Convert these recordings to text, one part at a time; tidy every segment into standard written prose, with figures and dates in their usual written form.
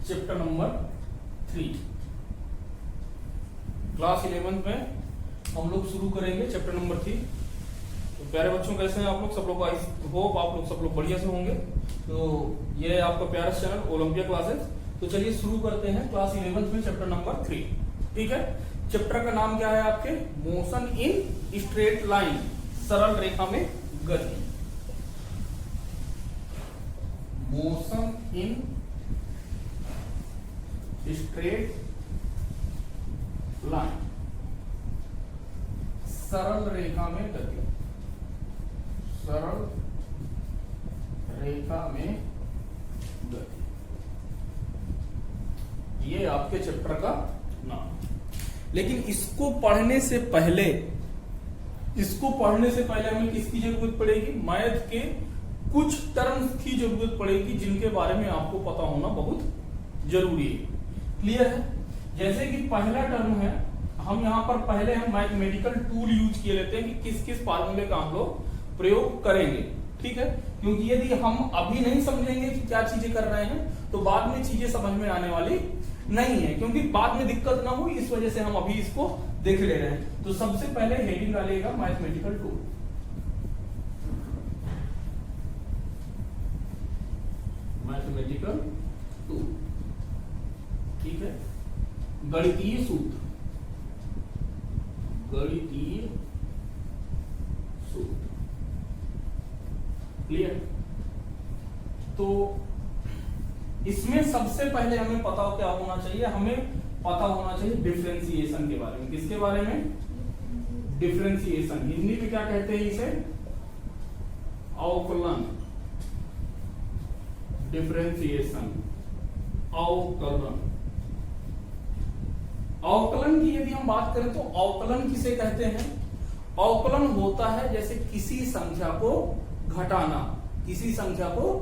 Chapter number 3। Class 11th में हम लोग शुरू करेंगे चैप्टर नंबर 3। तो प्यारे बच्चों, कैसे हैं आप लोग? सब लोग आई होप आप लोग सब लोग बढ़िया से होंगे। तो ये आपका प्यारा चैनल ओलंपिया क्लासेस। तो चलिए शुरू करते हैं क्लास 11th में चैप्टर नंबर 3। ठीक है, चैप्टर का नाम क्या है आपके? मोशन इन स्ट्रेट लाइन, सरल रेखा में गति। मोशन इन स्ट्रेट लाइन, सरल रेखा में गति। सरल रेखा में गति, ये आपके चैप्टर का नाम। लेकिन इसको पढ़ने से पहले हमें किसकी जरूरत पड़ेगी? मैथ के कुछ टर्म्स की जरूरत पड़ेगी जिनके बारे में आपको पता होना बहुत जरूरी है। क्लियर है? जैसे कि पहला टर्म है, हम यहां पर पहले हम मैथमेटिकल टूल यूज किए लेते हैं कि किस किस फार्मूले का हम लोग प्रयोग करेंगे। ठीक है, क्योंकि यदि हम अभी नहीं समझेंगे कि क्या चीजें कर रहे हैं तो बाद में चीजें समझ में आने वाली नहीं है, क्योंकि बाद में दिक्कत ना हो, इस वजह से हम अभी इसको देख ले रहे हैं। तो सबसे पहले हेडिंग डालेगा मैथमेटिकल टूल। मैथमेटिकल टूल, ठीक है, गणितीय सूत्र। गणितीय सूत्र, क्लियर? तो इसमें सबसे पहले हमें पता क्या होना चाहिए? हमें पता होना चाहिए डिफरेंशिएशन के बारे में। किसके बारे में? डिफरेंशिएशन। हिंदी में क्या कहते हैं इसे? अवकलन। डिफरेंशिएशन, अवकलन। अवकलन की यदि हम बात करें तो अवकलन किसे कहते हैं? अवकलन होता है जैसे किसी संख्या को घटाना, किसी संख्या को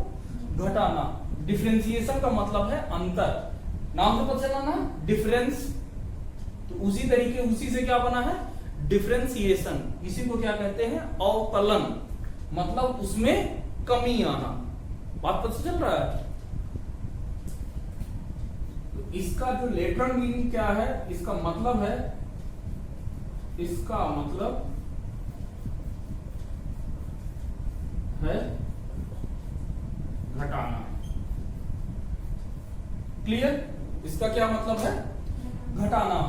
घटाना। डिफरेंशिएशन का मतलब है अंतर। नाम तो पता चला ना, डिफरेंस। तो उसी तरीके उसी से क्या बना है? डिफरेंशिएशन। इसी को क्या कहते हैं? अवकलन। मतलब उसमें कमी आना। बात पता चल रहा है? इसका जो लेटरल मीनिंग क्या है? इसका मतलब है, इसका मतलब है घटाना। क्लियर? इसका क्या मतलब है? घटाना।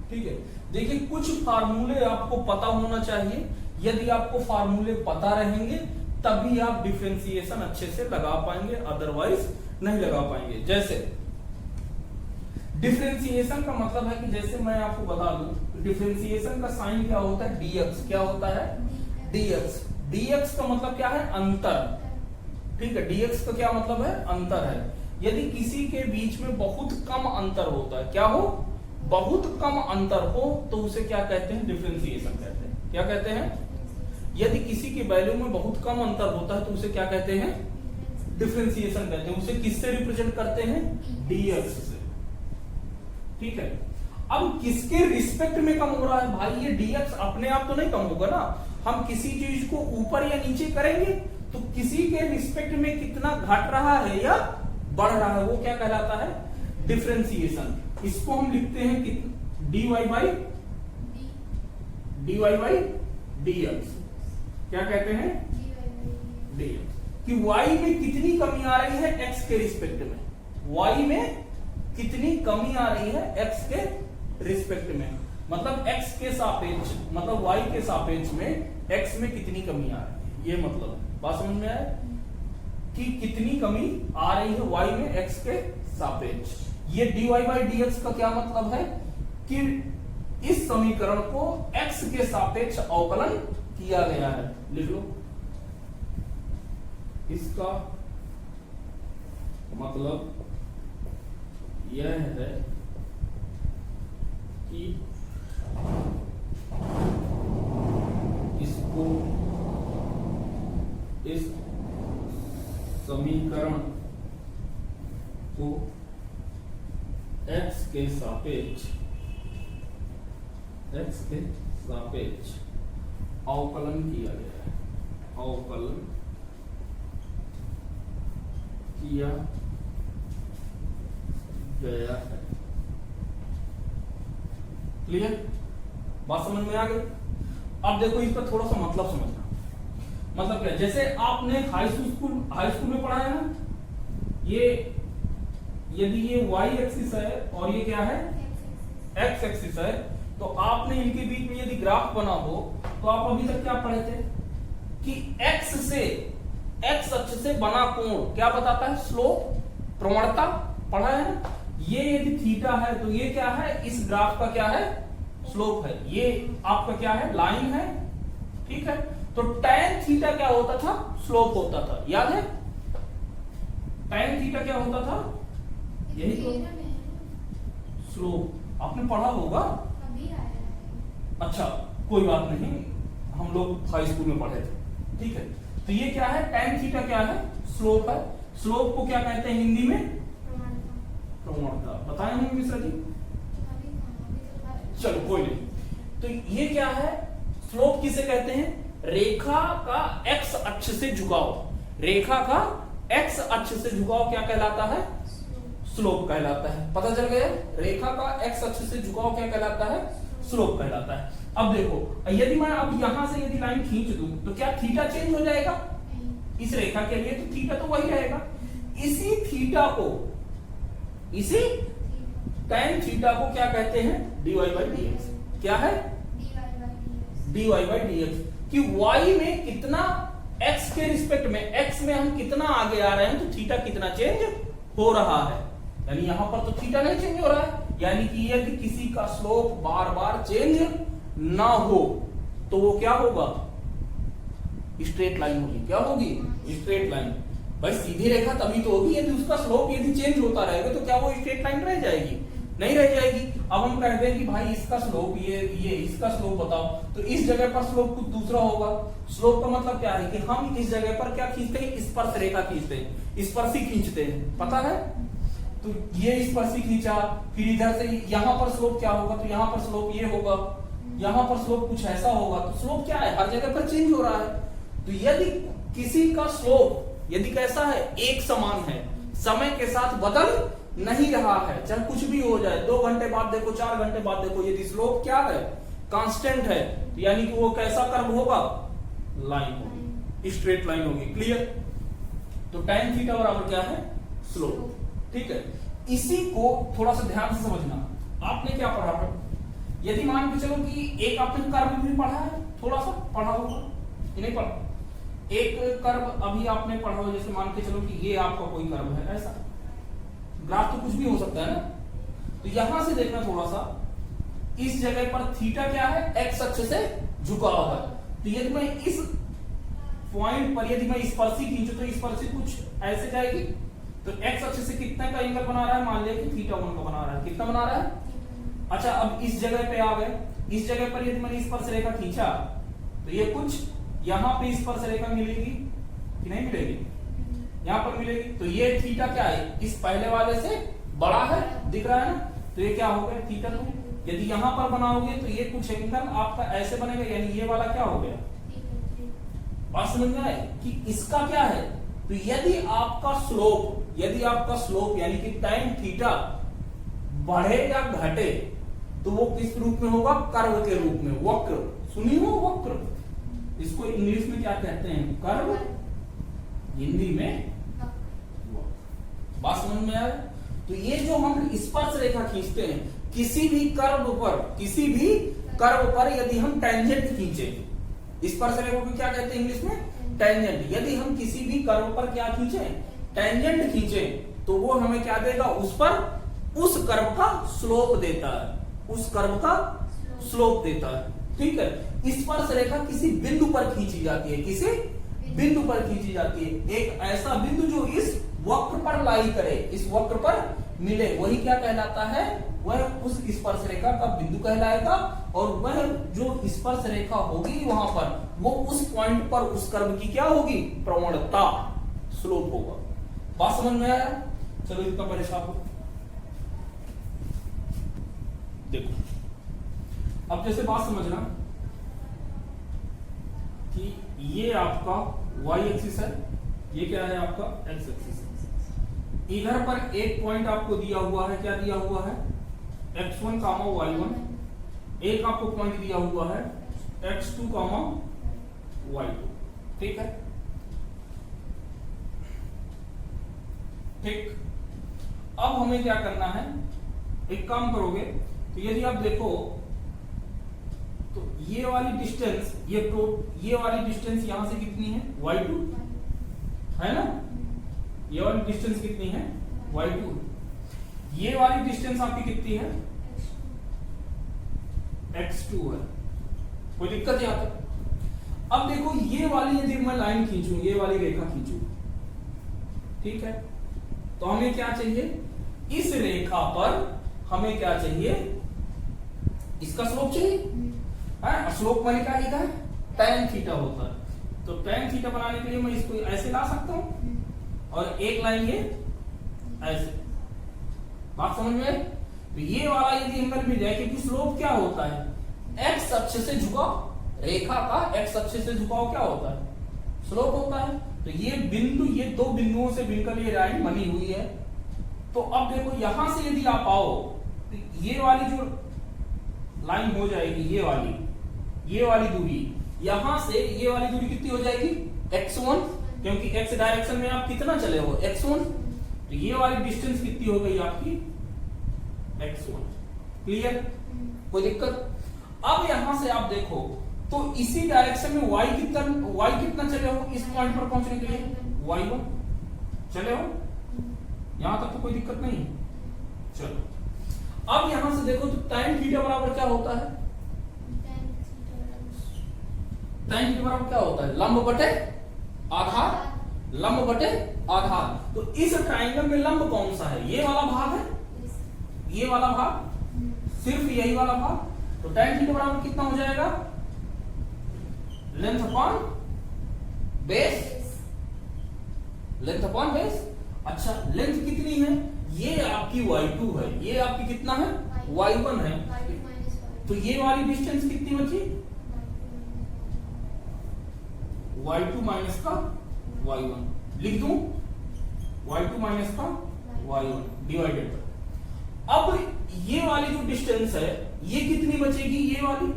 ठीक है, देखिए कुछ फार्मूले आपको पता होना चाहिए। यदि आपको फार्मूले पता रहेंगे तभी आप डिफरेंशिएशन अच्छे से लगा पाएंगे, अदरवाइज नहीं लगा पाएंगे। जैसे डिफरेंशिएशन का मतलब है कि जैसे मैं आपको बता दूं, डिफरेंशिएशन का साइन क्या होता है? dx। क्या होता है? dx। dx का मतलब क्या है? अंतर। ठीक है, dx का क्या मतलब है? अंतर है। यदि किसी के बीच में बहुत कम अंतर होता है, क्या हो? बहुत कम अंतर हो, तो उसे क्या कहते हैं? डिफरेंशिएशन कहते हैं। क्या कहते हैं? यदि किसी की वैल्यू में बहुत कम अंतर होता है तो उसे क्या कहते हैं? डिफरेंशिएशन कहते हैं। उसे किससे रिप्रेजेंट करते हैं? dx से। ठीक है, अब किसके रिस्पेक्ट में कम हो रहा है? भाई ये dx अपने आप तो नहीं कम होगा ना। हम किसी चीज को ऊपर या नीचे करेंगे तो किसी के रिस्पेक्ट में कितना घट रहा है या बढ़ रहा है, वो क्या कहलाता है? डिफरेंशिएशन। इसको हम लिखते हैं कि dy बाई dx। क्या कहते हैं? dx। कि y में कितनी कमी आ रही है x के रिस्पेक्ट में। y में कितनी कमी आ रही है x के रिस्पेक्ट में, मतलब x के सापेक्ष, मतलब y के सापेक्ष में x में कितनी कमी आ रही है, ये मतलब है। बात समझ में आया कि कितनी कमी आ रही है y में x के सापेक्ष। ये dy बाई dx का क्या मतलब है? कि इस समीकरण को x के सापेक्ष अवकलन किया गया है। लिख लो, इसका मतलब यह है कि इसको, इस समीकरण को x के सापेक्ष अवकलन किया गया है। अवकलन किया गया है। क्लियर? बात समझ में आ गई? अब देखो इस पर थोड़ा सा मतलब समझना। मतलब क्या, जैसे आपने हाई स्कूल में पढ़ा है ना, ये यदि ये y एक्सिस है और ये क्या है x एक्सिस है, तो आपने इनके बीच में यदि ग्राफ बना हो तो आप अभी तक क्या पढ़े थे कि x अक्ष से बना कोण क्या बताता है? स्लोप, प्रवणता पढ़ा है ना। ये यदि थीटा है तो ये क्या है? इस ग्राफ का क्या है? स्लोप है। ये आपका क्या है? लाइन है। ठीक है, तो tan थीटा क्या होता था? स्लोप होता था। याद है tan थीटा क्या होता था? यही तो स्लोप आपने पढ़ा होगा। अच्छा कोई बात नहीं, हम लोग हाई स्कूल में पढ़े थे। ठीक है, तो ये क्या है? tan थीटा क्या है? स्लोप है। स्लोप को क्या कहते हैं हिंदी में? प्रवणता। बताए होंगे मिश्रा जी? चलो कोई नहीं। तो ये क्या है? स्लोप किसे कहते हैं? रेखा का x अक्ष से झुकाव। रेखा का x अक्ष से झुकाव क्या कहलाता है? स्लोप कहलाता है। पता चल गया? रेखा का x अक्ष से झुकाव क्या कहलाता है? स्लोप कहलाता है। अब देखो, यदि मैं अब यहां से यदि लाइन खींच दूं तो क्या थीटा चेंज हो जाएगा? इस रेखा के लिए तो थीटा तो वही रहेगा। इसी थीटा को, इसी tan थीटा को क्या कहते हैं? dy by dx। क्या है? dy by dx। कि y में कितना, x के रिस्पेक्ट में, x में हम कितना आगे आ रहे हैं तो थीटा कितना चेंज हो रहा है। यानी यहां पर तो थीटा नहीं चेंज हो रहा है। यानी कि यदि किसी का स्लोप बार बार चेंज ना हो तो वो क्या होगा? स्ट्रेट लाइन होगी। क्या होगी? Straight line. भाई सीधी रेखा तभी तो होगी यदि उसका स्लोप यदि चेंज होता रहेगा, तो क्या वो स्ट्रेट लाइन रह जाएगी? नहीं रह जाएगी। अब हम कहते हैं कि भाई इसका स्लोप ये इसका स्लोप बताओ, तो इस जगह पर स्लोप कुछ दूसरा होगा। स्लोप का मतलब क्या है कि हम इस जगह पर क्या खींचते हैं? स्पर्श रेखा खींचते हैं, स्पर्शी खींचते हैं। पता है? तो ये स्पर्शी खींचा, फिर इधर से यहां पर स्लोप क्या होगा? तो यहां पर स्लोप ये होगा, यहां पर स्लोप कुछ ऐसा होगा। तो स्लोप क्या है? हर जगह पर चेंज हो रहा है। तो यदि किसी का स्लोप यदि कैसा है? एक समान है, समय के साथ बदल नहीं रहा है, चाहे कुछ भी हो जाए, 2 घंटे बाद देखो, 4 घंटे बाद देखो, यदि स्लोप क्या है? कांस्टेंट है, तो यानी कि वो कैसा कर्व होगा? लाइन होगी, स्ट्रेट लाइन होगी। क्लियर? तो tan थीटा बराबर क्या है? स्लोप। ठीक है, इसी को थोड़ा सा ध्यान से समझना। आपने क्या पढ़ा था? यदि मान के चलो कि एक आपने कर्व भी पढ़ा है, थोड़ा सा पढ़ा होगा कि नहीं पढ़ा? एक कर्व अभी आपने पढ़ा हो, जैसे मान के चलो कि ये आपका कोई कर्व है, ऐसा ग्राफ तो कुछ भी हो सकता है ना। तो यहां से देखना थोड़ा सा, इस जगह पर थीटा क्या है? x अक्ष से झुका हुआ है। तो यदि मैं इस पॉइंट पर यदि मैं स्पर्शी खींचूं तो स्पर्शी कुछ ऐसे जाएगी, तो x अक्ष से कितना का एंगल बना रहा है? मान लिया कि थीटा 1 का बना रहा है। कितना बना रहा है? अच्छा, अब इस जगह पे आ गए। इस जगह पर यदि मैंने स्पर्श रेखा खींचा तो ये कुछ यहां पे स्पर्श रेखा मिलेगी कि नहीं मिलेगी? यहां पर मिलेगी। तो ये थीटा क्या है? इस पहले वाले से बड़ा है, दिख रहा है ना। तो ये क्या हो गया? थीटा 2। यदि यहां पर बनाओगे तो ये कुछ एंगल आपका ऐसे बनेगा, यानी ये वाला क्या हो गया? बात समझ में आए कि इसका क्या है? तो यदि आपका स्लोप यानी कि tan थीटा बढ़े या घटे तो वो किस रूप में होगा? कर्व के रूप में, वक्र। सुनी हो वक्र? इसको इंग्लिश में क्या कहते हैं? कर्व, हिंदी में वक्र। बात समझ में आया? तो ये जो हम स्पर्श रेखा खींचते हैं किसी भी कर्व पर यदि हम टेंजेंट खींचे, स्पर्श रेखा को क्या कहते हैं इंग्लिश में? टेंजेंट। यदि हम किसी भी कर्व पर क्या खींचे? टेंजेंट खींचे, तो वो हमें क्या देगा? उस कर्व का स्लोप देता है, उस कर्व का स्लोप देता है। ठीक है, स्पर्श रेखा किसी बिंदु पर खींची जाती है, किसी बिंदु पर खींची जाती है। एक ऐसा बिंदु जो इस वक्र पर लाई करे, इस वक्र पर मिले, वही क्या कहलाता है? वह उस स्पर्श रेखा का बिंदु कहलाएगा। और वह जो स्पर्श रेखा होगी वहां पर, वो उस पॉइंट पर उस कर्व की क्या होगी? प्रवणता, स्लोप होगा। बात समझ में आया? चलो इतना परेशान हो। देखो अब जैसे बात समझना कि ये आपका y एक्सिस है, ये क्या है? आपका x एक्सिस है। इधर पर एक पॉइंट आपको दिया हुआ है, क्या दिया हुआ है, x1 कामा y1, एक आपको पॉइंट दिया हुआ है x2 कामा y2, ठीक है। ठीक, अब हमें क्या करना है, एक काम करोगे तो यदि आप देखो तो ये वाली डिस्टेंस, ये वाली डिस्टेंस यहां से कितनी है, y2 है ना, ये वाली डिस्टेंस कितनी है, y2, ये वाली डिस्टेंस आपकी कितनी है, x2 है। कोई दिक्कत यहां तक। अब देखो ये वाली यदि मैं लाइन खींचूं, ये वाली रेखा खींचूं, ठीक है, तो हमें क्या चाहिए, इस रेखा पर हमें क्या चाहिए, इसका स्लोप चाहिए। स्लोप मैंने क्या लिखा है, tan थीटा होता है, तो tan थीटा बनाने के लिए मैं इसको ऐसे ला सकता हूं और एक लाइन ये ऐसे, बात समझ में आई। तो ये वाला यदि एंगल मिल जाए, क्योंकि स्लोप क्या होता है, एक्स अक्ष से झुकाव, रेखा का एक्स अक्ष से झुकाव क्या होता है, स्लोप होता है। तो ये बिंदु, ये दो बिंदुओं से मिलकर ये लाइन बनी हुई है। तो अब देखो यहां से यदि आप आओ तो ये वाली जो लाइन हो जाएगी, ये वाली दूरी, यहां से ये वाली दूरी कितनी हो जाएगी, x1, क्योंकि x डायरेक्शन में आप कितना चले हो, x1, तो ये वाली डिस्टेंस कितनी हो गई आपकी, x1। क्लियर, कोई दिक्कत। अब यहां से आप देखो तो इसी डायरेक्शन में y कितना चले हो, इस पॉइंट पर पहुंचने के लिए y1 चले हो, यहां तक तो कोई दिक्कत नहीं। चलो अब यहां से देखो तो tan थीटा बराबर क्या होता है, tan थीटा बराबर क्या होता है, लंब बटे आधार, लंब बटे आधार। तो इस ट्राइंगल में लंब कौन सा है, ये वाला भाग है, ये वाला भाग, सिर्फ यही वाला भाग। तो tan थीटा बराबर कितना हो जाएगा, length upon base, length upon base. अच्छा लेंथ कितनी है, ये आपकी y2 है, ये आपकी कितना है, y1 है, तो ये वाली डिस्टेंस कितनी बची, y2 माइनस का y1, लिख दूं y2 माइनस का y1 डिवाइडेड। अब ये वाली जो डिस्टेंस है ये कितनी बचेगी, ये वाली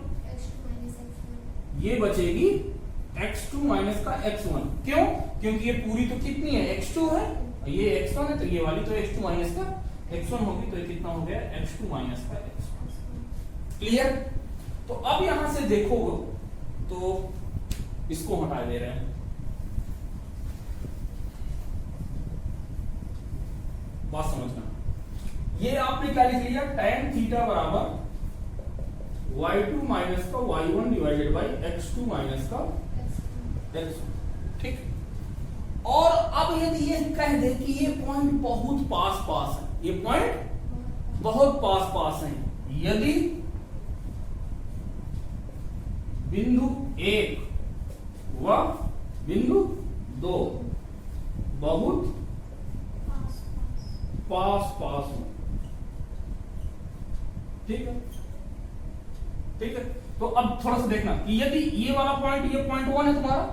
ये बचेगी x2 माइनस का x1, क्यों, क्योंकि ये पूरी तो कितनी है, x2 है, ये x1 है, तो ये वाली तो x2 माइनस का x1 होगी, तो ये कितना हो गया, x2 माइनस का x1। क्लियर। तो अब यहां से देखो तो इसको हटा दे रहे हैं, बात समझना। ये आपने क्या लिख लिया, tan थीटा बराबर y2 माइनस का y1 divided by x2 minus का x1, ठीक। और अब यदि ये कह दे कि ये पॉइंट बहुत पास है, ये पॉइंट बहुत पास है, यदि बिंदु 1 व बिंदु 2 बहुत पास हो, ठीक है, ठीक है। तो अब थोड़ा सा देखना कि यदि ये वाला पॉइंट, ये पॉइंट 1 है तुम्हारा,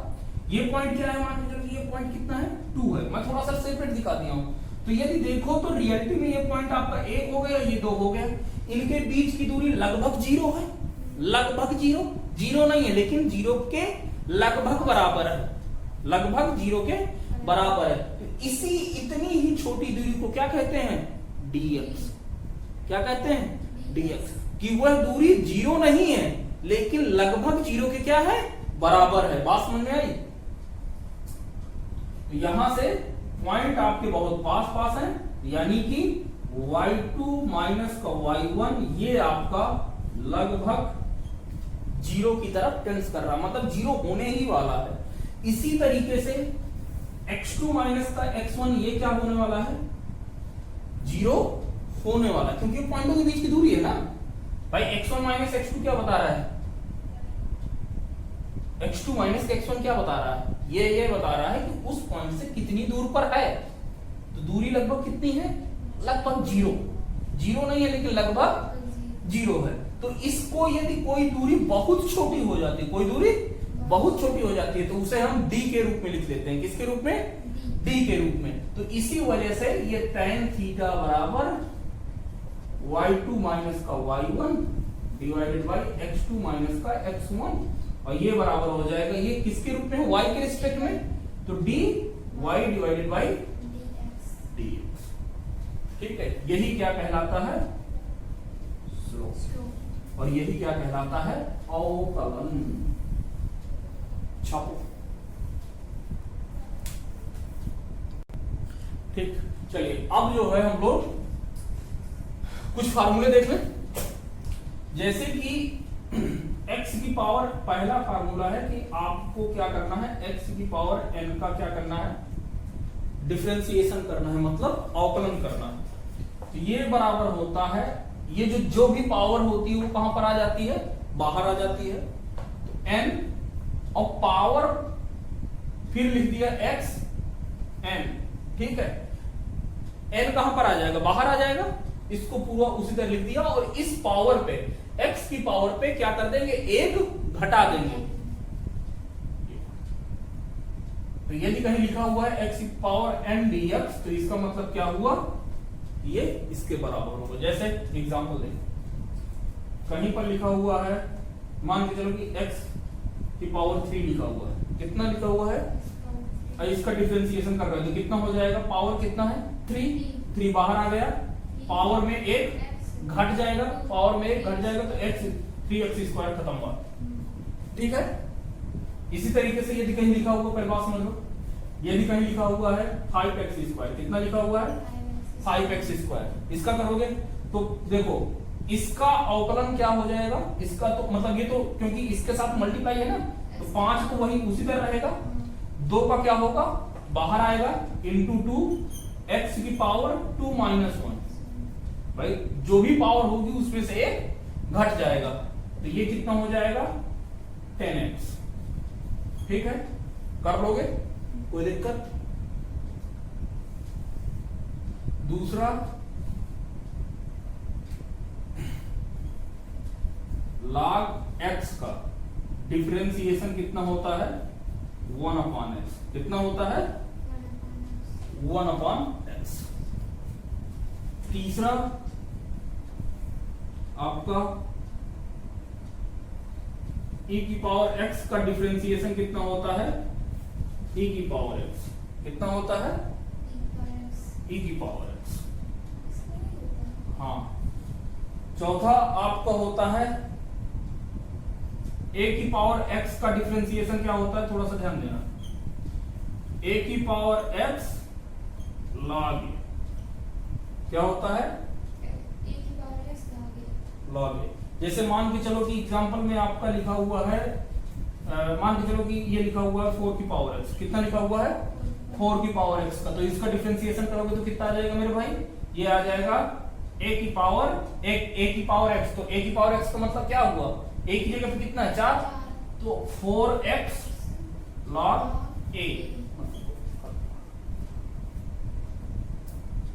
ये पॉइंट क्या है, मान लीजिए ये पॉइंट कितना है, 2 है, मैं थोड़ा सा सेपरेट दिखा दिया हूं। तो यदि देखो तो रियलिटी में ये पॉइंट आपका 1 हो गया, ये 2 हो गया, इनके बीच की दूरी लगभग 0 है, लगभग 0 नहीं है, लेकिन 0 के लगभग बराबर है, लगभग 0 के बराबर है। तो इसी इतनी ही छोटी दूरी को क्या कहते हैं, dx। क्या कहते हैं, dx, कि वह दूरी 0 नहीं है लेकिन लगभग 0 के क्या है, बराबर है। बात समझ में आई। तो यहां से पॉइंट आपके बहुत पास है, यानी कि y2 माइनस का y1 ये आपका लगभग 0 की तरफ टेंस कर रहा, मतलब 0 होने ही वाला है। इसी तरीके से x2 माइनस का x1 ये क्या होने वाला है, 0 होने वाला है, क्योंकि पॉइंटों के बीच की दूरी है ना भाई। x1 माइनस x2 क्या बता रहा है, x2 माइनस x1 क्या बता रहा है, ये बता रहा है कि उस पॉइंट से कितनी दूर पर है। तो दूरी लगभग कितनी है, लगभग 0 नहीं है लेकिन लगभग 0 है। तो इसको यदि कोई दूरी बहुत छोटी हो जाती है, कोई दूरी बहुत छोटी हो जाती है, तो उसे हम d के रूप में लिख लेते हैं। किसके रूप में, डी के रूप में। तो इसी वजह से ये tan थीटा बराबर y2 माइनस का y1 divided by x2 minus का x1, और ये बराबर हो जाएगा, ये किसके रूप में है, y के रिस्पेक्ट में, तो dy डिवाइडेड बाई dx। ठीक है, यही क्या कहलाता है, स्लोप, और यही क्या कहलाता है, अवकलन। छापो। ठीक, चलिए अब जो है हम लोग कुछ फार्मूले देख लें। जैसे कि x की पावर, पहला फार्मूला है कि आपको क्या करना है, x की पावर n का क्या करना है, डिफरेंशिएशन करना है, मतलब अवकलन करना है। तो ये बराबर होता है, ये जो भी पावर होती है वो कहां पर आ जाती है, बाहर आ जाती है, तो n, और पावर फिर लिख दिया x n, ठीक है, n कहां पर आ जाएगा, बाहर आ जाएगा, इसको पूरा उसी तरह लिख दिया, और इस पावर पे, x की पावर पे क्या कर देंगे, एक घटा देंगे। तो यदि कहीं लिखा हुआ है x की पावर n dx, तो इसका मतलब क्या हुआ, ये इसके बराबर होगा। जैसे एग्जांपल दें, कहीं पर लिखा हुआ है, मान के चलो कि x की पावर 3 लिखा हुआ है, कितना लिखा हुआ है, और इसका डिफरेंशिएशन कर रहे हैं, तो कितना हो जाएगा, पावर कितना है, 3 बाहर आ गया, पावर में एक घट जाएगा, पावर में एक घट जाएगा, तो x 3x स्क्वायर खत्म हुआ। ठीक है, इसी तरीके से यदि कहीं लिखा हुआ, पहले बात समझ लो, यदि कहीं लिखा हुआ है 5x स्क्वायर, कितना लिखा हुआ है, 5x स्क्वायर, इसका करोगे तो देखो इसका अवकलन क्या हो जाएगा, इसका तो मतलब ये तो क्योंकि इसके साथ मल्टीप्लाई है ना, तो 5 तो वही उसी तरह रहेगा, 2 का क्या होगा, बाहर आएगा, इंटू 2 x की पावर 2 माइनस 1, भाई जो भी पावर होगी उसमें से एक घट जाएगा, तो ये कितना हो जाएगा, 10x। ठीक है, कर लोगे, कोई दिक्कत। दूसरा, log x का डिफरेंशिएशन कितना होता है, 1/x, कितना होता है, 1/x। तीसरा आपका e की पावर x का डिफरेंशिएशन कितना होता है, e की पावर x, कितना होता है, e की पावर x। हाँ, चौथा आपका होता है a की पावर x का डिफरेंशिएशन क्या होता है, थोड़ा सा ध्यान देना, a की पावर x log a, क्या होता है, log a। जैसे मान के चलो कि एग्जांपल में आपका लिखा हुआ है, मान के चलो कि ये लिखा हुआ है 4 की पावर x, कितना लिखा हुआ है, 4 की पावर x का, तो इसका डिफरेंशिएशन करोगे तो कितना आ जाएगा मेरे भाई, ये आ जाएगा a की पावर x, तो a की पावर x का मतलब क्या हुआ, a की जगह पे कितना है, 4, तो 4x log a।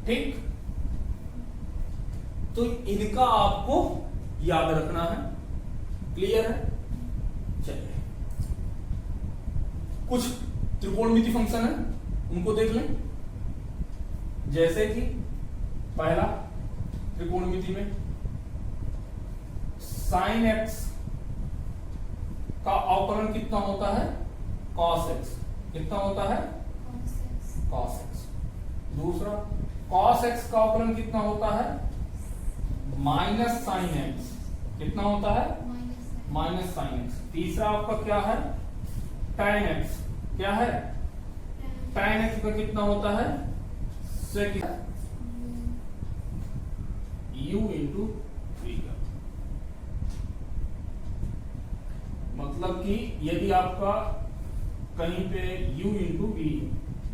ठीक, तो इनका आपको याद रखना है, क्लियर है। चलिए कुछ त्रिकोणमिति फंक्शन है उनको देख लें। जैसे कि पहला त्रिकोणमिति में sin x का अवकलन कितना होता है, cos x, कितना होता है, cos x। दूसरा cos x का अवकलन कितना होता है, माइनस साइन x, कितना होता है, माइनस साइन x। तीसरा आपका क्या है, tan x, क्या है, tan x का कितना होता है, sec u इंटू v का। मतलब कि यदि आपका कहीं पे u इंटू v,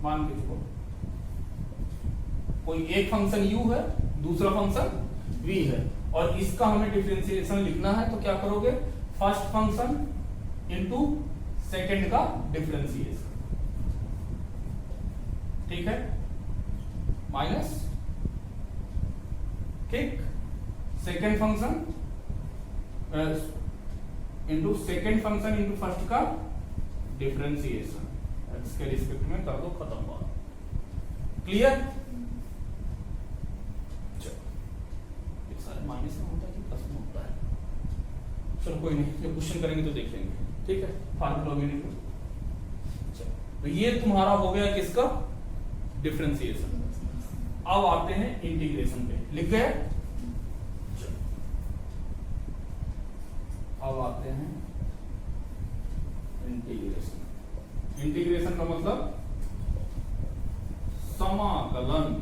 मान के चलो कोई एक फंक्शन u है, दूसरा फंक्शन v है, और इसका हमें डिफरेंशिएशन लिखना है, तो क्या करोगे, फर्स्ट फंक्शन इंटू सेकेंड का डिफरेंशिएशन, ठीक है, माइनस, ठीक, second function into second function into first का डिफरेंशिएशन, इसके रिस्पेक्ट में कर दो, खत्म बात। क्लियर? सारे माइनस में होता है कि प्लस में होता है? चलो कोई नहीं, जब क्वेश्चन करेंगे तो देख लेंगे, ठीक है। फार्मूला भी नहीं, तो ये तुम्हारा हो गया किसका? डिफरेंशिएशन। अब आते हैं इंटीग्रेशन पे, लिख गए? अब आते हैं इंटीग्रेशन। इंटीग्रेशन का मतलब समाकलन।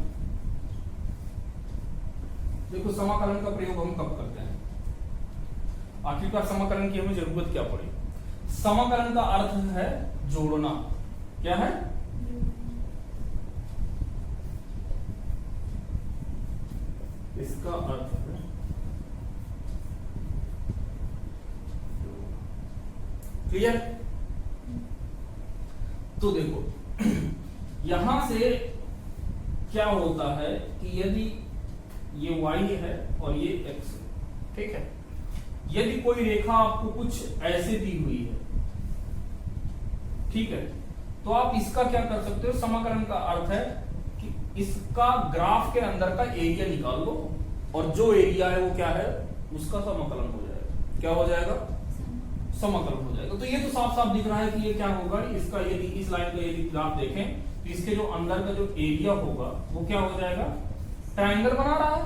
देखो समाकलन का प्रयोग हम कब करते हैं? आखिरकार समाकलन की हमें जरूरत क्या पड़ी? समाकलन का अर्थ है जोड़ना। क्या है? इसका अर्थ है क्लियर? तो देखो यहां से क्या होता है कि यदि ये y है और ये x है, ठीक है, यदि कोई रेखा आपको कुछ ऐसे दी हुई है, ठीक है, तो आप इसका क्या कर सकते हो? समाकलन का अर्थ है कि इसका ग्राफ के अंदर का एरिया निकाल लो और जो एरिया है वो क्या है? उसका समाकलन हो जाएगा। क्या हो जाएगा? समाकलन हो जाएगा। तो ये तो साफ साफ दिख रहा है कि ये क्या होगा, इसका यदि इस लाइन का यदि ग्राफ देखें तो इसके जो अंदर का जो एरिया होगा वो क्या हो जाएगा? ट्रायंगल बना रहा है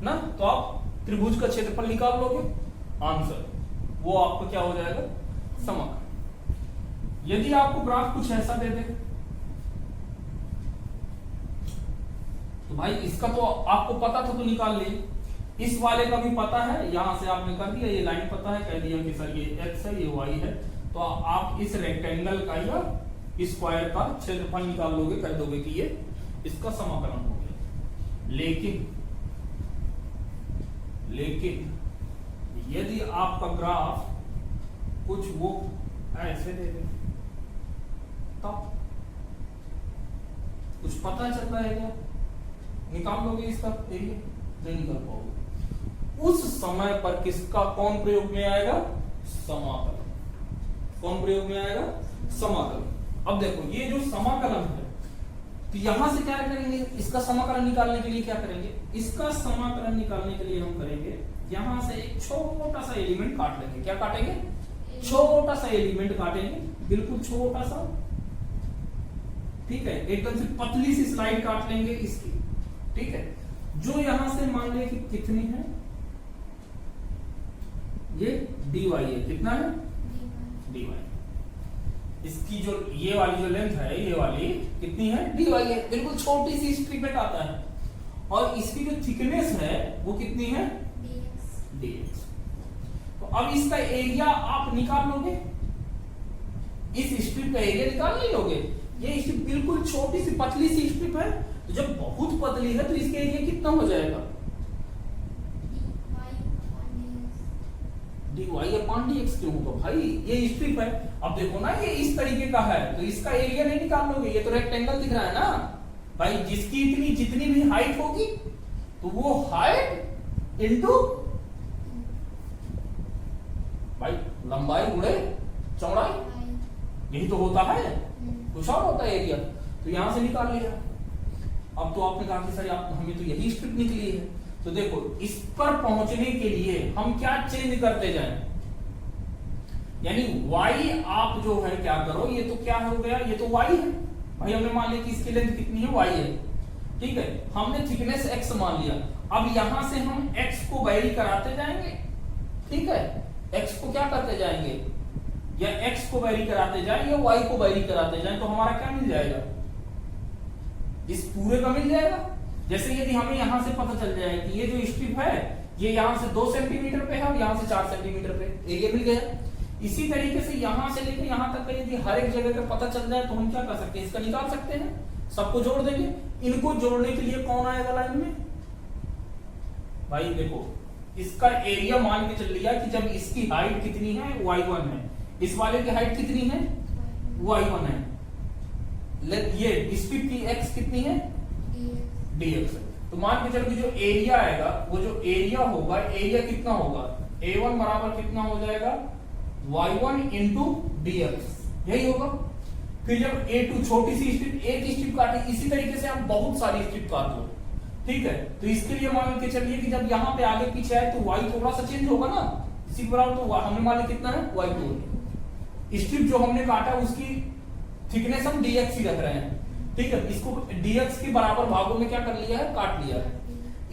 ना, तो आप त्रिभुज का क्षेत्रफल निकाल लोगे, आंसर वो आपको क्या हो जाएगा? समाकलन। यदि आपको ग्राफ कुछ ऐसा दे दे तो भाई इसका तो आपको पता था तो निकाल लिए, इस वाले का भी पता है, यहां से आपने कर दिया, ये लाइन पता है, कह दिया कि सर ये x है, ये y है, तो आप इस रेक्टेंगल का या स्क्वायर का क्षेत्रफल निकाल लोगे, कह दोगे कि ये इसका समाकलन हो गया। लेकिन यदि आपका ग्राफ कुछ वो ऐसे दे दे तब कुछ पता चल रहा है क्या? निकाल लोगे इसका एरिया? नहीं निकाल पाओगे। उस समय पर किसका कौन प्रयोग में आएगा? समाकलन। कौन प्रयोग में आएगा? समाकलन। अब देखो ये जो समाकलन है, तो यहां से क्या करेंगे? इसका समाकलन निकालने के लिए क्या करेंगे? इसका समाकलन निकालने के लिए हम करेंगे यहां से एक छोटा सा एलिमेंट काट लेंगे। क्या काटेंगे? छोटा सा एलिमेंट काटेंगे, बिल्कुल छोटा सा, ठीक है, एकदम से पतली सी स्लाइड काट लेंगे इसकी, ठीक है, जो यहां से मान ले कि कितनी है, ये dy है, कितना है? dy। इसकी जो ये वाली जो लेंथ है, ये वाली कितनी है? dy है, बिल्कुल छोटी सी स्ट्रिप में आता है, और इसकी जो थिकनेस है वो कितनी है? dx। तो अब इसका एरिया आप निकाल लोगे, इस स्ट्रिप का एरिया निकाल नहीं लोगे? ये स्ट्रिप बिल्कुल छोटी सी पतली सी स्ट्रिप है, तो जब बहुत पतली है तो इसका एरिया कितना हो जाएगा? dy अपॉन dx क्यों होगा भाई? ये स्ट्रिप है, अब देखो ना ये इस तरीके का है, तो इसका एरिया नहीं निकाल लोगे, ये तो रेक्टेंगल दिख रहा है ना भाई, जिसकी इतनी जितनी भी हाइट होगी तो वो हाइट इनटू भाई लंबाई गुणे चौड़ाई, यही तो होता है, कुछ और होता है एरिया, तो यहां से निकाल लिया। अब तो आपने कहा कि सर आप हमें तो यही स्ट्रिप निकली है, तो देखो इस पर पहुंचने के लिए हम क्या चेंज करते जाएं, यानी y आप जो है क्या करो, ये तो क्या हो गया, ये तो y है भाई, हमने मान लिया कि इसकी लेंथ कितनी है? y है, ठीक है, हमने थिकनेस x मान लिया, अब यहां से हम x को वेरी कराते जाएंगे, ठीक है, x को क्या करते जाएंगे, या x को वेरी कराते जाए या y को वेरी कराते जाए, तो हमारा क्या मिल जाएगा? इस पूरे का मिल जाएगा। जैसे यदि हमें यहां से पता चल जाए कि ये जो स्ट्रिप है ये यहां से 2 सेंटीमीटर पे है और यहां से 4 सेंटीमीटर पे, एरिया मिल गया। इसी तरीके से यहां से लेकर यहां तक का यदि हर एक जगह का पता चल जाए तो हम क्या कर सकते हैं? इसका निकाल सकते हैं, सबको जोड़ देंगे। इनको जोड़ने के लिए कौन आएगा लाइन में? भाई देखो इसका एरिया मान के चल लिया कि जब इसकी हाइट कितनी है? y1 है, इस वाले की हाइट कितनी है? y1 है, ये स्ट्रिप की x कितनी है? dx। तो मान के चलो कि जो एरिया आएगा, वो जो एरिया होगा, एरिया कितना होगा? a1 बराबर कितना हो जाएगा? y1 इंटू dx, यही होगा। फिर जब A2 छोटी सी स्ट्रिप एक स्ट्रिप काटे, इसी तरीके से आप बहुत सारी स्ट्रिप काट लो, ठीक है। तो इसके लिए मान के चलिए कि जब यहाँ पे आगे पीछे आए तो y थोड़ा सा चेंज होगा ना, इसी बराबर, तो हमने मान लिया कितना है y2। स्ट्रिप जो हमने काटा उसकी थिकनेस हम dx ही रख रहे हैं, ठीक है। इसको dx के बराबर भागों में क्या कर लिया है, काट लिया है।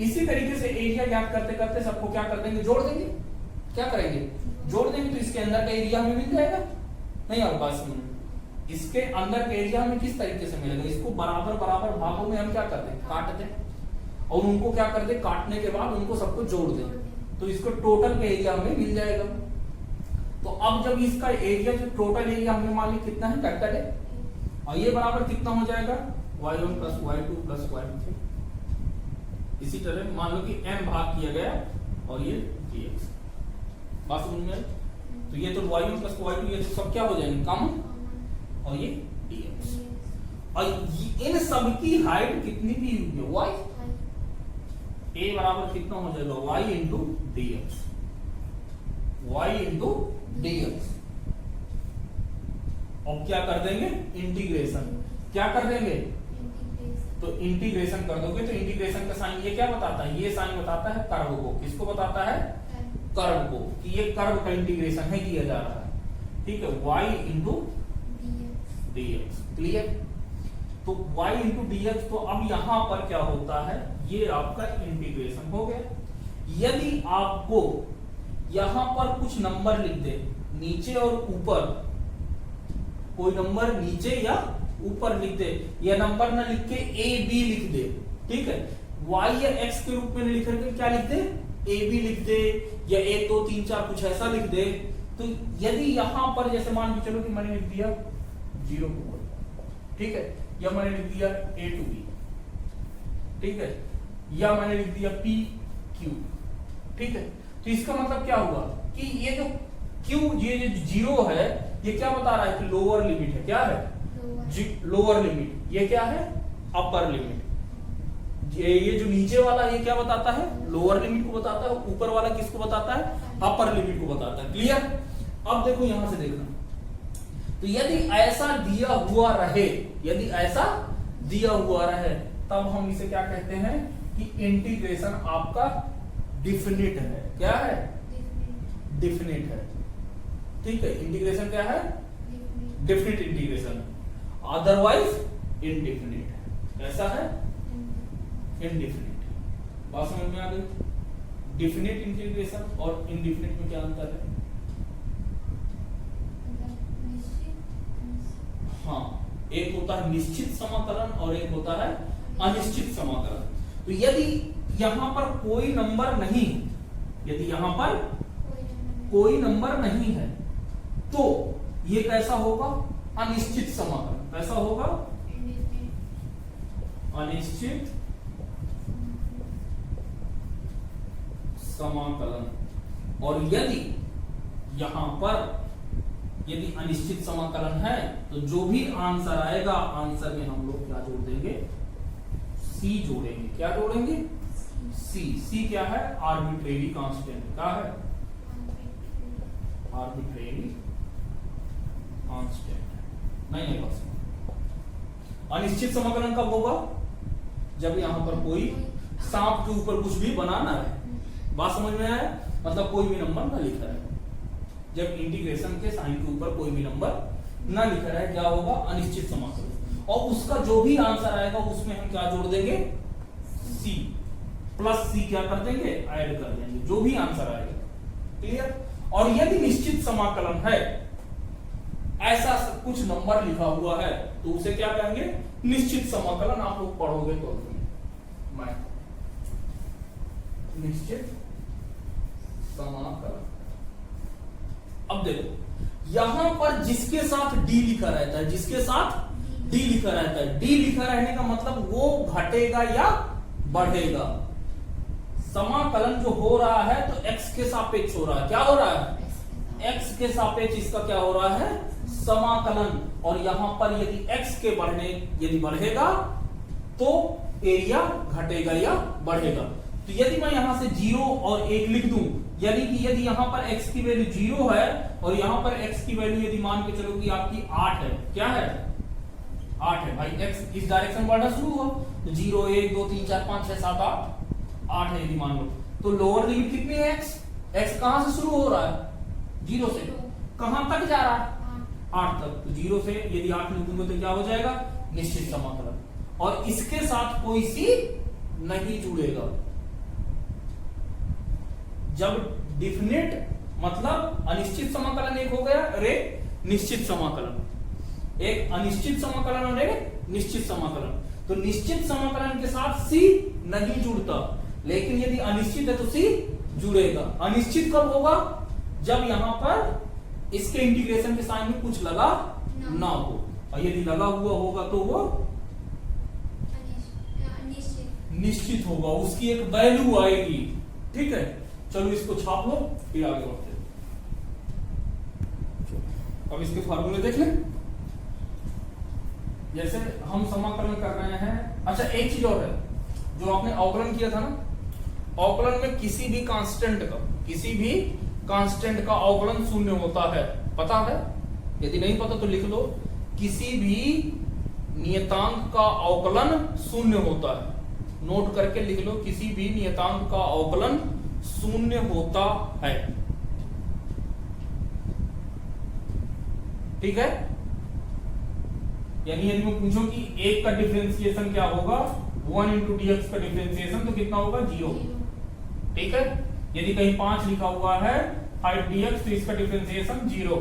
इसी तरीके से एरिया ज्ञात करते करते सबको क्या कर देंगे, जोड़ देंगे। क्या करेंगे, जोड़ देंगे, तो इसके अंदर का एरिया हमें मिल जाएगा। नहीं और बात सुनो, इसके अंदर का एरिया हमें किस तरीके से मिलेगा, इसको बराबर बराबर भागों में हम क्या करते हैं, काट दें, और उनको क्या करते, काटने के बाद उनको सबको जोड़ दें, तो इसको टोटल का एरिया हमें मिल जाएगा। तो अब जब इसका एरिया, जो टोटल एरिया हमने मान लिया कितना है, वेक्टर है, और ये बराबर कितना हो जाएगा, y1 plus y2 plus y3। इसी तरह मान लो कि m भाग किया गया और ये dx, बात समझ में आई? तो ये तो y1 प्लस y2 ये तो सब क्या हो जाएंगे, कॉमन, और ये dx, और इन सब की हाइट कितनी दी हुई है, y। a बराबर कितना हो जाएगा, y into dx, y into dx। और क्या कर देंगे, इंटीग्रेशन, क्या कर देंगे, तो इंटीग्रेशन कर दोगे तो इंटीग्रेशन का साइन ये क्या बताता है, ये साइन बताता है कर्व को। किसको बताता है, कर्व को, कि ये कर्व का इंटीग्रेशन है किया जा रहा है, ठीक है। y into dx, clear. तो y इंटू dx, तो अब यहां पर क्या होता है, ये आपका इंटीग्रेशन हो गया। यदि आपको यहां पर कुछ नंबर लिख दे, नीचे और ऊपर, कोई नंबर नीचे या ऊपर लिख दे, या नंबर ना लिख के a b लिख दे, ठीक है, y या x के रूप में लिख करके क्या लिख दे, a b लिख दे, या 1 2 3 4 कुछ ऐसा लिख दे, तो यदि यहां पर जैसे मान के चलो कि मैंने लिख दिया 0 को, ठीक है, या मैंने लिख दिया a to b, ठीक है, या मैंने लिख दिया p q, ठीक है। तो इसका मतलब क्या हुआ कि ये जो q, ये जो 0 है, ये क्या बता रहा है कि लोअर लिमिट है, क्या है, लोअर लिमिट, ये क्या है, अपर लिमिट। ये जो नीचे वाला ये क्या बताता है, लोअर लिमिट को बताता है, ऊपर वाला किसको बताता है, अपर लिमिट को बताता है, क्लियर। अब देखो यहां से देखना, तो यदि ऐसा दिया हुआ रहे, यदि ऐसा दिया हुआ रहे, तब हम इसे क्या कहते हैं कि इंटीग्रेशन आपका डिफिनिट है। क्या है, डिफिनिट है, ठीक है। इंटीग्रेशन क्या है, डिफिनिट इंटीग्रेशन, अदरवाइज इनडिफिनिट है। ऐसा है इनडिफिनिट। बात समझ में आ गई? डिफिनिट इंटीग्रेशन और इनडिफिनिट में क्या अंतर है? हाँ, एक होता है निश्चित समाकलन और एक होता है अनिश्चित समाकलन। तो यदि यहां पर कोई नंबर नहीं, यदि यहां पर कोई नंबर नहीं है, तो ये कैसा होगा, अनिश्चित समाकलन। कैसा होगा, अनिश्चित समाकलन। और यदि यहां पर यदि अनिश्चित समाकलन है, तो जो भी आंसर आएगा, आंसर में हम लोग क्या जोड़ देंगे, सी जोड़ेंगे। क्या जोड़ेंगे, सी। सी क्या है, आर्बिट्रेरी कांस्टेंट। क्या है, आर्बिट्रेरी कांस्टेंट। नहीं है बस। अनिश्चित समाकलन कब होगा, जब यहां पर कोई सांप के ऊपर कुछ भी बनाना है। बात समझ में आया, मतलब कोई भी नंबर ना लिखा है, जब इंटीग्रेशन के साइन के ऊपर कोई भी नंबर ना लिखा है, क्या होगा, अनिश्चित समाकलन। और उसका जो भी आंसर आएगा उसमें हम क्या जोड़ देंगे, सी प्लस सी क्या कर देंगे, ऐड कर देंगे, जो भी आंसर आएगा। क्लियर। और यदि निश्चित समाकलन है, ऐसा कुछ नंबर लिखा हुआ है, तो उसे क्या कहेंगे, निश्चित समाकलन। आप लोग पढ़ोगे तो मैं निश्चित समाकलन। अब देखो यहां पर जिसके साथ डी लिखा रहता है, जिसके साथ डी लिखा रहता है, डी लिखा रहने का मतलब वो घटेगा या बढ़ेगा। समाकलन जो हो रहा है तो x के सापेक्ष हो रहा है। क्या हो रहा है, x के सापेक्ष इसका क्या हो रहा है, समाकलन। और यहां पर यदि x के बढ़ने, यदि बढ़ेगा तो एरिया घटेगा या बढ़ेगा। तो यदि मैं यहां से 0 और 1 लिख दूं, यानी कि यदि यहां पर x की वैल्यू 0 है और यहां पर x की वैल्यू यदि मान के चलो कि आपकी 8 है, क्या है 8 है भाई, x इस डायरेक्शन बढ़ना शुरू हुआ तो 0 1 2 3 4 5 6 7 8 है यदि मान लो, तो लोअर लिमिट कितनी है x कहां से शुरू हो रहा है? 0 से कहां तक जा रहा है? 8 तक। तो 0 से यदि 8 लिखूंगे तो क्या हो जाएगा? निश्चित समाकलन। और इसके साथ कोई सी नहीं जुड़ेगा। जब डिफिनिट मतलब अनिश्चित समाकलन एक हो गया और एक निश्चित समाकलन, एक अनिश्चित समाकलन और एक निश्चित समाकलन। तो निश्चित समाकलन के साथ सी नहीं जुड़ता, लेकिन यदि अनिश्चित है तो सी जुड़ेगा। अनिश्चित कब होगा? जब यहां पर इसके इंटीग्रेशन के साइन में कुछ लगा ना हो, और यदि लगा हुआ होगा तो वो निश्चित होगा, उसकी एक वैल्यू आएगी। ठीक है, चलो इसको छाप लो फिर आगे बढ़ते हैं। अब इसके फार्मूले देख लें। जैसे हम समाकलन कर रहे हैं, अच्छा एक चीज और है, जो आपने अवकलन किया था ना, अवकलन में किसी भी कांस्टेंट का अवकलन शून्य होता है, पता है? यदि नहीं पता तो लिख लो, किसी भी नियतांक का अवकलन शून्य होता है। नोट करके लिख लो, किसी भी नियतांक का अवकलन शून्य होता है। ठीक है, यानी यदि मैं पूछूं कि एक का डिफरेंशिएशन क्या होगा, 1 इंटू dx का डिफरेंशिएशन तो कितना होगा? 0। ठीक है, यदि कहीं 5 लिखा हुआ है 5 dx तो इसका डिफरेंशिएशन 0।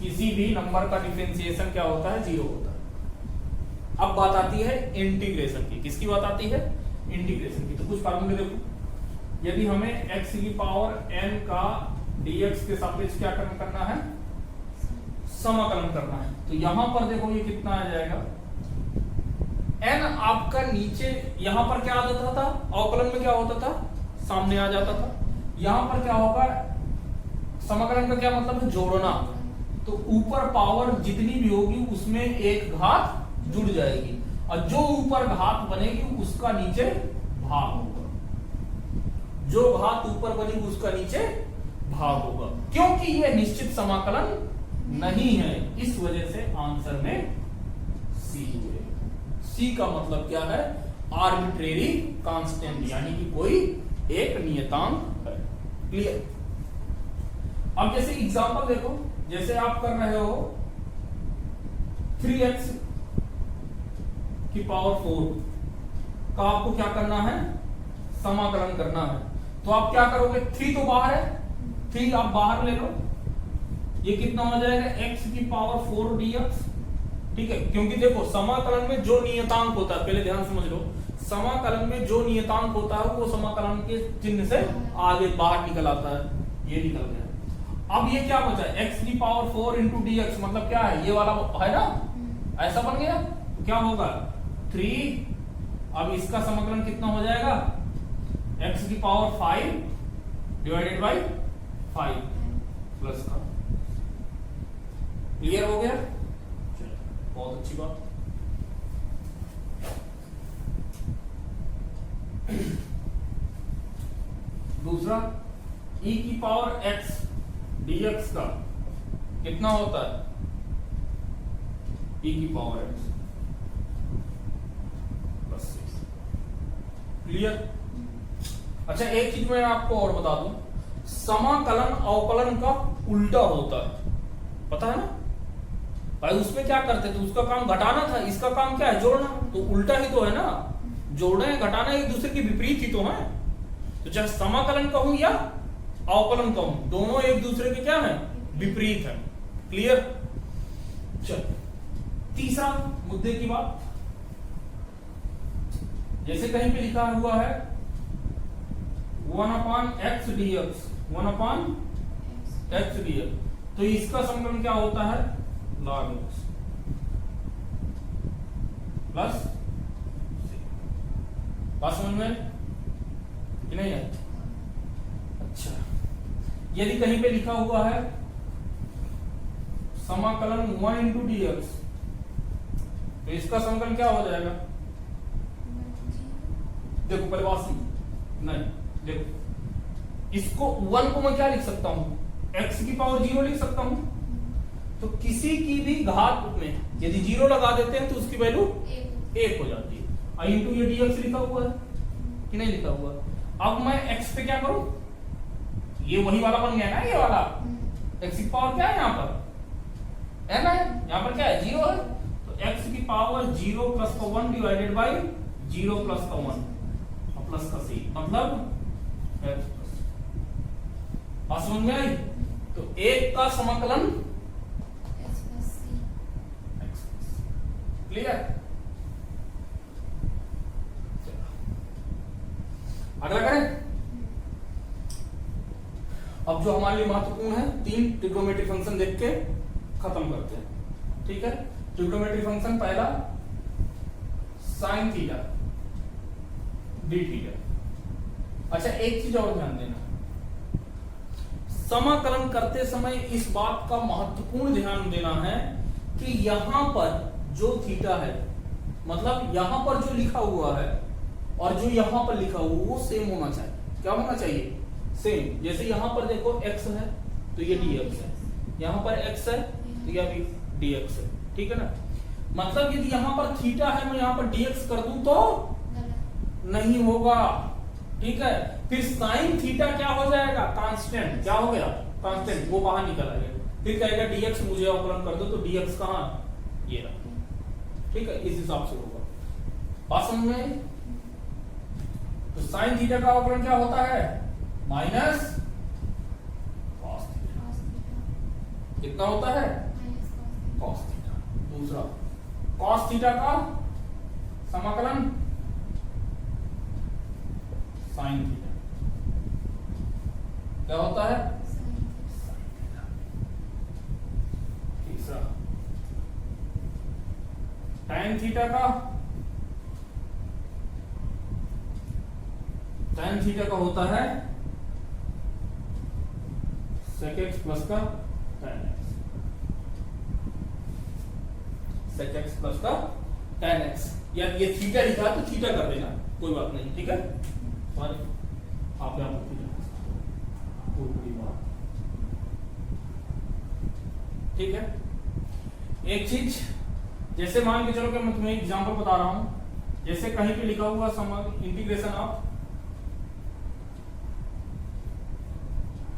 किसी भी नंबर का डिफरेंशिएशन क्या होता है? 0 होता है। अब बात आती है इंटीग्रेशन की। किसकी बात आती है? इंटीग्रेशन की। तो कुछ फार्मूले देखो। यदि हमें x की पावर n का dx के सापेक्ष क्या करना है? समाकलन करना है। तो यहां पर देखो ये कितना आ जाएगा? n आपका नीचे, यहां पर क्या आ जाता था? अवकलन में क्या होता था? सामने आ जाता था। यहां पर क्या होगा? समाकलन का क्या मतलब है? जोड़ना। तो ऊपर पावर जितनी भी होगी उसमें एक घात जुड़ जाएगी, और जो ऊपर घात बनेगी उसका नीचे भाग होगा। जो घात ऊपर बनेगी उसका नीचे भाग होगा, क्योंकि यह निश्चित समाकलन नहीं है। इस वजह से आंसर में सी जुड़ेगा। सी का मतलब क्या है? आर्बिट्रेरी कांस्टेंट, यानी कि कोई एक नियतांक है। क्लियर? अब जैसे एग्जांपल देखो, जैसे आप कर रहे हो 3x की पावर 4 का आपको क्या करना है? समाकलन करना है। तो आप क्या करोगे? 3 तो बाहर है, 3 आप बाहर ले लो, ये कितना हो जाएगा? x की पावर 4 dx। ठीक है, क्योंकि देखो समाकलन में जो नियतांक होता है, पहले ध्यान समझ लो, समाकलन में जो नियतांक होता है वो समाकलन के चिन्ह से आगे बाहर निकल आता है। ये निकल गया। अब ये क्या बचा? x की पावर 4 इंटू dx, मतलब क्या है? ये वाला है ना, ऐसा बन गया। तो क्या होगा? 3, अब इसका समाकलन कितना हो जाएगा? x की पावर 5 डिवाइडेड बाई 5 प्लस का। क्लियर हो गया? बहुत अच्छी बात। दूसरा, e की पावर x dx का कितना होता है? e की पावर x प्लस 6। क्लियर? अच्छा एक चीज मैं आपको और बता दूं, समाकलन अवकलन का उल्टा होता है, पता है ना भाई? उसमें क्या करते थे? उसका काम घटाना था, इसका काम क्या है? जोड़ना। तो उल्टा ही तो है ना, जोड़ना या घटाना एक दूसरे के विपरीत ही तो है। तो चाहे समाकलन कहूं या अवकलन कहूं, दोनों एक दूसरे के क्या है? विपरीत है। क्लियर? चल तीसरा मुद्दे की बात, जैसे कहीं पे लिखा हुआ है 1/x dx, 1/x dx, तो इसका समाकलन क्या होता है? log x plus. बात समझ में कि नहीं है? अच्छा, यदि कहीं पे लिखा हुआ है समाकलन 1 इंटू dx, तो इसका समाकलन क्या हो जाएगा? देखो पहले बात सुनो। नहीं देखो, इसको 1 को मैं क्या लिख सकता हूं? x की पावर 0 लिख सकता हूं। तो किसी की भी घात में यदि 0 लगा देते हैं तो उसकी वैल्यू 1 हो जाती है। आई इंटू ये dx लिखा हुआ है कि नहीं लिखा हुआ? अब मैं x पे क्या करूं, ये वही वाला बन गया ना, ये वाला x की पावर क्या है यहाँ पर, है ना, यहाँ पर क्या है 0 है, तो x की पावर 0 प्लस का 1 डिवाइडेड बाई 0 प्लस का 1 और प्लस का c, मतलब x प्लस। बात समझ में आई? तो 1 का समाकलन क्लियर? अगला करें। अब जो हमारे लिए महत्वपूर्ण है, 3 ट्रिग्नोमेट्रिक फंक्शन देख के खत्म करते हैं, ठीक है। ट्रिग्नोमेट्रिक फंक्शन पहला साइन थीटा डी थीटा। अच्छा एक चीज और ध्यान देना, समाकलन करते समय इस बात का महत्वपूर्ण ध्यान देना है कि यहां पर जो थीटा है, मतलब यहां पर जो लिखा हुआ है और जो यहां पर लिखा हुआ वो सेम होना चाहिए। क्या होना चाहिए? सेम। जैसे यहां पर देखो x है तो ये dx है, यहां पर x है तो यह भी dx है, ठीक है ना। मतलब यदि यहां पर थीटा है मैं यहां पर dx कर दूं तो नहीं होगा, ठीक है। फिर साइन थीटा क्या हो जाएगा? कांस्टेंट। क्या हो गया? कांस्टेंट, वो बाहर निकल आएगा। फिर कहेगा dx मुझे अवकलन कर दो, तो dx कहां? ये रहा, ठीक है। इस हिसाब से होगा। बात समझ में? तो साइन थीटा का अवकलन क्या होता है? Minus cos theta. कितना होता है? Cos theta. दूसरा कॉस थीटा का समाकलन साइन थीटा क्या होता है? Sine theta. तीसरा tan थीटा का, tan थीटा का होता है sec x प्लस का tan x, sec x plus का tan x। या ये थीटा लिखा तो थीटा कर देना, कोई बात नहीं, ठीक है। आप यहां पर ठीक है। एक चीज जैसे मान के चलो कि मैं तुम्हें एग्जांपल बता रहा हूं, जैसे कहीं पे लिखा हुआ integration of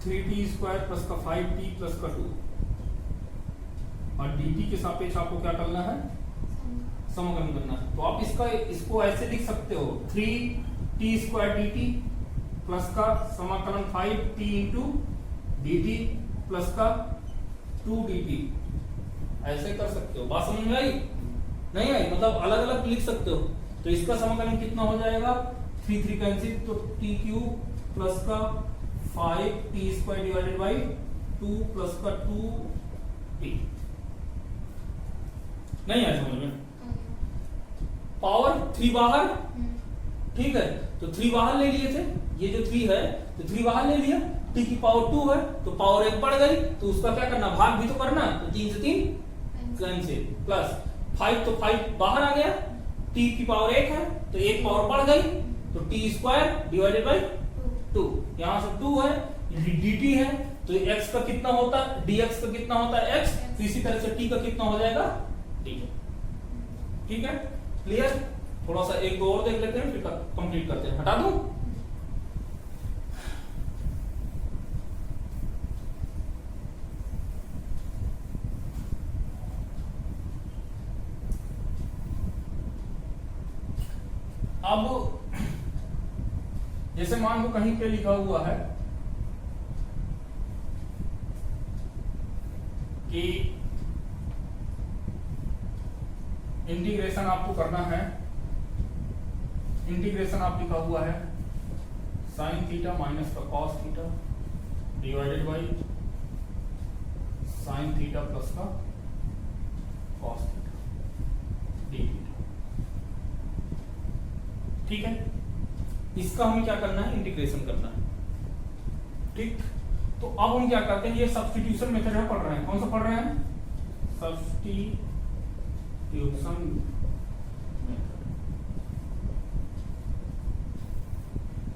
3t square plus का 5t प्लस का 2 और dt के सापेक्ष आपको क्या करना है? समाकलन करना है। तो आप इसको ऐसे लिख सकते हो 3t स्क्वायर dt प्लस का समाकलन 5t इंटू dt प्लस का 2 dt, ऐसे कर सकते हो। बात समझ में आई? नहीं आई? मतलब अलग अलग लिख सकते हो। तो इसका समाकलन कितना हो जाएगा? 3 3 कैंसिल, तो t क्यूब प्लस का 5t square divided by 2 plus का 2t। नहीं आया समझ में? पावर 3 बाहर, ठीक है। तो 3 बाहर ले लिए थे, ये जो 3 है तो 3 बाहर ले लिया, t की पावर 2 है तो पावर 1 बढ़ गई, तो उसका क्या करना? भाग भी तो करना, तो 3 से 3 कैंसिल, प्लस 5 तो 5 बाहर आ गया, t की पावर 1 है तो 1 पावर बढ़ गई, तो t स्क्वायर डिवाइडेड बाई 2, यहां से 2 है, dt है तो x का कितना होता है? dx का कितना होता है? x। तो इसी तरह से t का कितना हो जाएगा? d। ठीक है, क्लियर? थोड़ा सा एक दो और देख लेते हैं, फिर कंप्लीट करते हैं। हटा दूं? अब जैसे मान लो कहीं पे लिखा हुआ है कि इंटीग्रेशन आपको करना है, इंटीग्रेशन आप लिखा हुआ है साइन थीटा माइनस का cos theta divided by sine theta plus का कॉस थीटा डी थीटा, ठीक है। इसका हमें क्या करना है? इंटीग्रेशन करना है, ठीक। तो अब हम क्या करते हैं? ये सब्स्टिट्यूशन मेथड है, पढ़ रहे हैं। कौन सा पढ़ रहे हैं? Substitution method.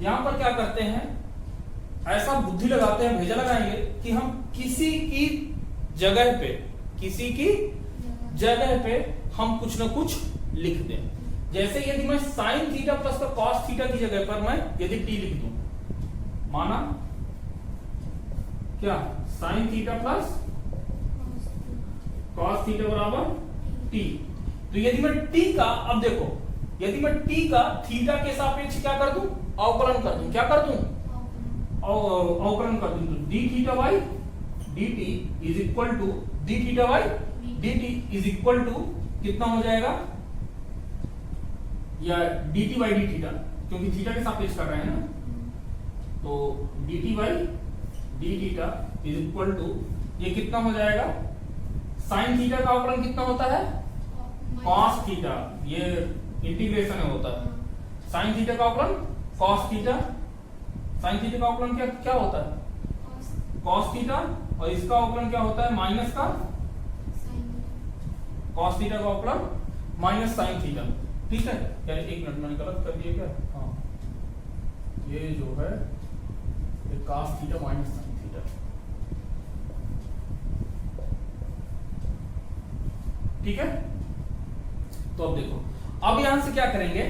यहां पर क्या करते हैं? ऐसा बुद्धि लगाते हैं, भेजा लगाएंगे कि हम किसी की जगह पे किसी की जगह पे हम कुछ ना कुछ लिख दें। जैसे यदि मैं साइन थीटा प्लस का कॉस थीटा की जगह पर मैं यदि टी लिख दूं, माना क्या sine theta plus cos theta बराबर टी, तो यदि मैं टी का, अब देखो यदि मैं टी का थीटा के सापेक्ष क्या कर दूं, अवकलन कर दूं, क्या कर दूं, अवकलन कर दूं, तो D theta by D T is equal to D theta by D T is equal to कितना हो जाएगा, या D T by D theta, क्योंकि थीटा के सापेक्ष कर रहे हैं ना, तो D T by D theta is equal to ये कितना हो जाएगा, साइन थीटा का अवकलन कितना होता है, कॉस थीटा, ये इंटीग्रेशन है होता है, साइन थीटा का अवकलन कॉस थीटा, साइन थीटा का अवकलन क्या क्या होता है, कॉस थीटा, और इसका अवकलन क्या होता है, माइनस का कॉस थीटा का अवकलन माइनस साइन थीटा। ठीक है, यार एक मिनट मैंने गलत कर दिया क्या, हाँ ये जो है ये cos theta minus sine theta. ठीक है, तो अब देखो, अब यहां से क्या करेंगे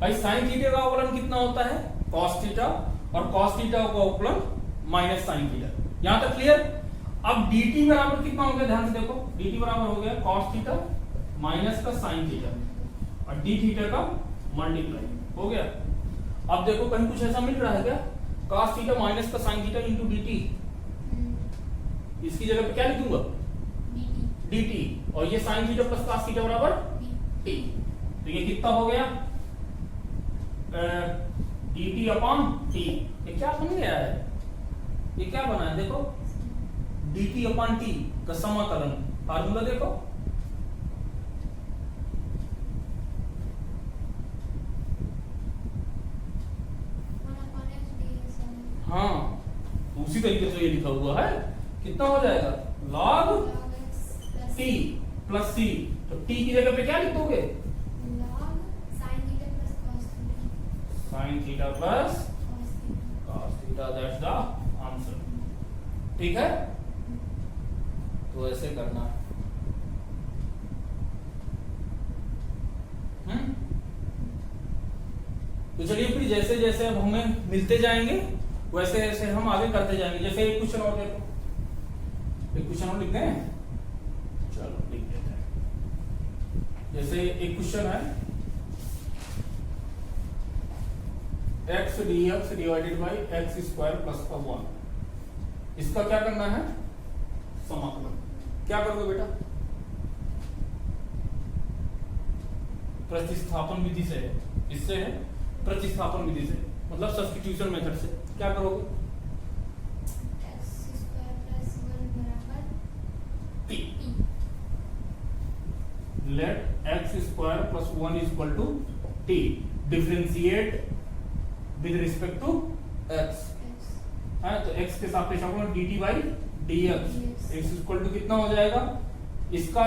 भाई, साइन थीटा का अवकलन कितना होता है, कॉस थीटा, और कॉस थीटा का अवकलन माइनस साइन थीटा। यहां तक क्लियर। अब dt बराबर कितना हो गया, ध्यान से देखो, dt बराबर हो गया cos थीटा माइनस का sin थीटा और d थीटा का मल्टीप्लाई हो गया। अब देखो कहीं कुछ ऐसा मिल रहा है क्या, cos थीटा माइनस का sin थीटा इंटू dt, इसकी जगह पे क्या लिखूंगा, dt, और ये sin theta plus cos theta बराबर t, तो ये कितना हो गया, dt अपॉन t। ये क्या बन गया है, ये क्या बना है, देखो dt अपॉन t का समाकलन, फार्मूला देखो, हाँ उसी तरीके से ये लिखा हुआ है, कितना हो जाएगा, log t प्लस c, तो t की जगह पे क्या लिख दोगे, sin theta plus cos theta, that's the answer. ठीक है, तो ऐसे करना है। तो चलिए फिर जैसे जैसे अब हमें मिलते जाएंगे वैसे वैसे हम आगे करते जाएंगे। जैसे एक क्वेश्चन और देखो, एक क्वेश्चन और लिख दें, चलो लिख देते हैं। जैसे एक क्वेश्चन है, x dx divided by x square plus का 1, इसका क्या करना है, समाकलन। क्या करोगे बेटा, प्रतिस्थापन विधि से है, इससे है प्रतिस्थापन विधि से, मतलब सब्स्टिट्यूशन मेथड से। क्या करोगे, t, let X square plus 1 equal to t, differentiate with respect to x है, तो x के सापेक्ष अवकलन dt by dx, x equal to कितना हो जाएगा, इसका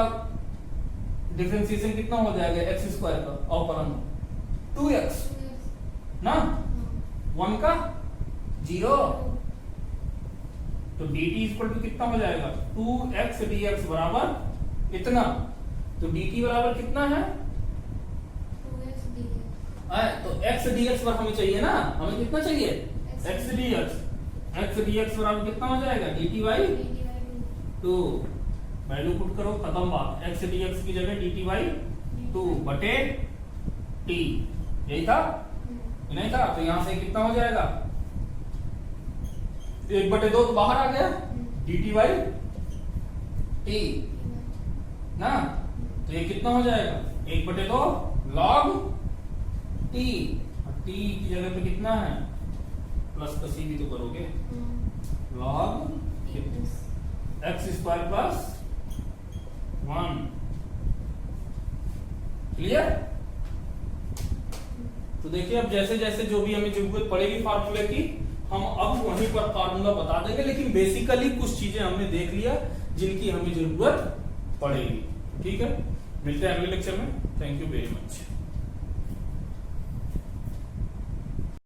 डिफरेंशिएशन कितना हो जाएगा, x स्क्वायर का अवकलन 2x ना, 1 का 0, तो dt इक्वल टू कितना हो जाएगा, 2x dx बराबर इतना, तो dt बराबर कितना है, तो x dx पर हमें चाहिए ना, हमें कितना चाहिए, x dx बराबर कितना हो जाएगा, dt बाई 2, वैल्यू पुट करो, खत्म बात। x dx की जगह dt बाई 2 बटे t, यही था नहीं था, तो यहां से कितना हो जाएगा, 1 बटे 2 तो बाहर आ गया, dt बाई t ना, तो ये कितना हो जाएगा, 1 बटे 2 log t, t की जगह पे कितना है, प्लस का c भी तो करोगे, log x square plus 1। Clear. तो देखिए अब जैसे जैसे जो भी हमें जरूरत पड़ेगी फार्मूले की, हम अब वहीं पर फार्मूला बता देंगे, लेकिन बेसिकली कुछ चीजें हमने देख लिया जिनकी हमें जरूरत पड़ेगी। ठीक है, मिलते हैं अगले लेक्चर में। Thank you very much.